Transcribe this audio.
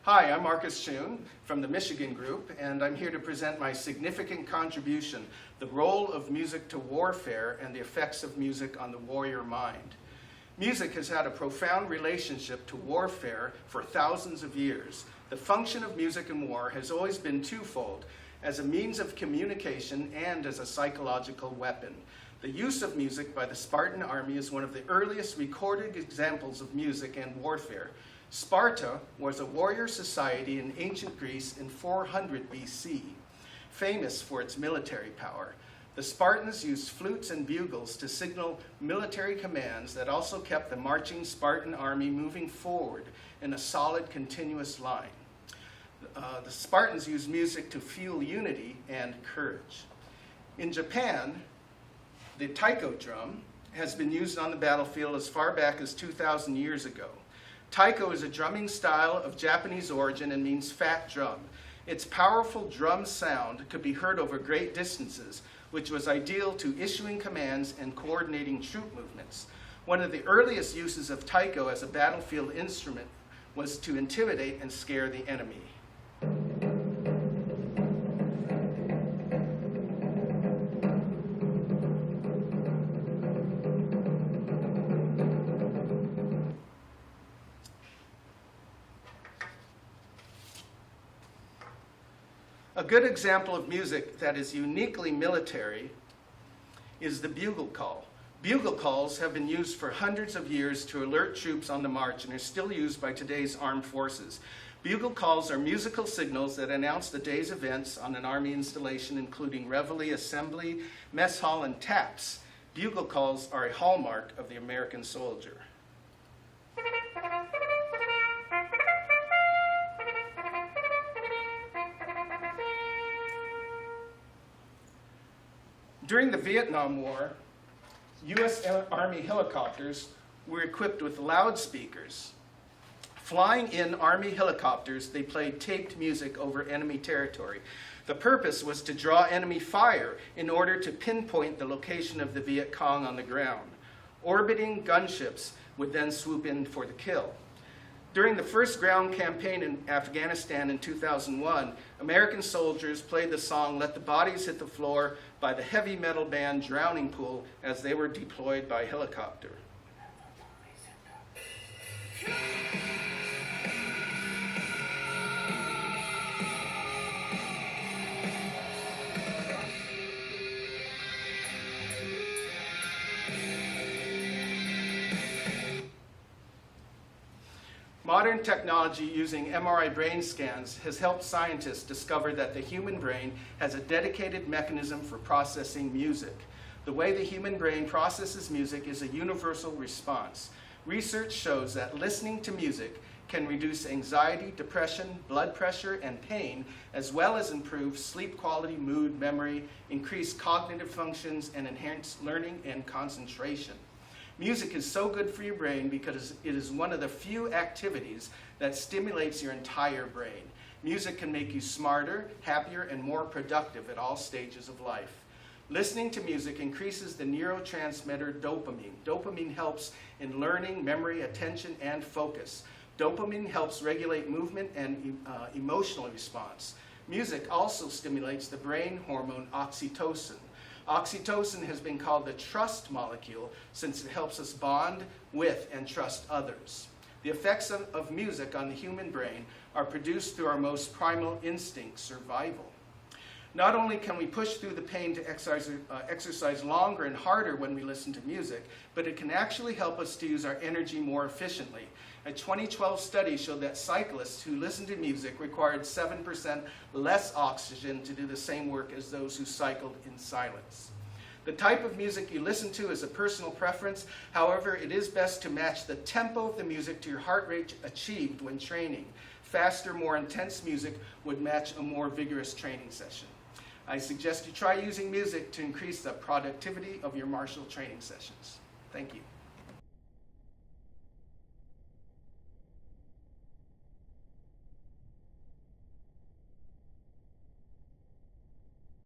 Hi, I'm Marcus Schoon from the Michigan Group, and I'm here to present my significant contribution, the role of music to warfare and the effects of music on the warrior mind. Music has had a profound relationship to warfare for thousands of years. The function of music in war has always been twofold, as a means of communication and as a psychological weapon. The use of music by the Spartan army is one of the earliest recorded examples of music and warfare. Sparta was a warrior society in ancient Greece in 400 BC, famous for its military power. The Spartans used flutes and bugles to signal military commands that also kept the marching Spartan army moving forward in a solid, continuous line. The Spartans used music to fuel unity and courage. In Japan, the taiko drum has been used on the battlefield as far back as 2,000 years ago. Taiko is a drumming style of Japanese origin and means fat drum. Its powerful drum sound could be heard over great distances, which was ideal to issuing commands and coordinating troop movements. One of the earliest uses of taiko as a battlefield instrument was to intimidate and scare the enemy. A good example of music that is uniquely military is the bugle call. Bugle calls have been used for hundreds of years to alert troops on the march and are still used by today's armed forces. Bugle calls are musical signals that announce the day's events on an army installation, including reveille, assembly, mess hall, and taps. Bugle calls are a hallmark of the American soldier. During the Vietnam War, U.S. Army helicopters were equipped with loudspeakers. Flying in Army helicopters, they played taped music over enemy territory. The purpose was to draw enemy fire in order to pinpoint the location of the Viet Cong on the ground. Orbiting gunships would then swoop in for the kill. During the first ground campaign in Afghanistan in 2001, American soldiers played the song "Let the Bodies Hit the Floor" by the heavy metal band Drowning Pool as they were deployed by helicopter. Modern technology using MRI brain scans has helped scientists discover that the human brain has a dedicated mechanism for processing music. The way the human brain processes music is a universal response. Research shows that listening to music can reduce anxiety, depression, blood pressure, and pain, as well as improve sleep quality, mood, memory, increase cognitive functions, and enhance learning and concentration. Music is so good for your brain because it is one of the few activities that stimulates your entire brain. Music can make you smarter, happier, and more productive at all stages of life. Listening to music increases the neurotransmitter dopamine. Dopamine helps in learning, memory, attention, and focus. Dopamine helps regulate movement and emotional response. Music also stimulates the brain hormone oxytocin. Oxytocin has been called the trust molecule since it helps us bond with and trust others. The effects of music on the human brain are produced through our most primal instinct, survival. Not only can we push through the pain to exercise longer and harder when we listen to music, but it can actually help us to use our energy more efficiently. A 2012 study showed that cyclists who listened to music required 7% less oxygen to do the same work as those who cycled in silence. The type of music you listen to is a personal preference. However, it is best to match the tempo of the music to your heart rate achieved when training. Faster, more intense music would match a more vigorous training session. I suggest you try using music to increase the productivity of your martial training sessions. Thank you.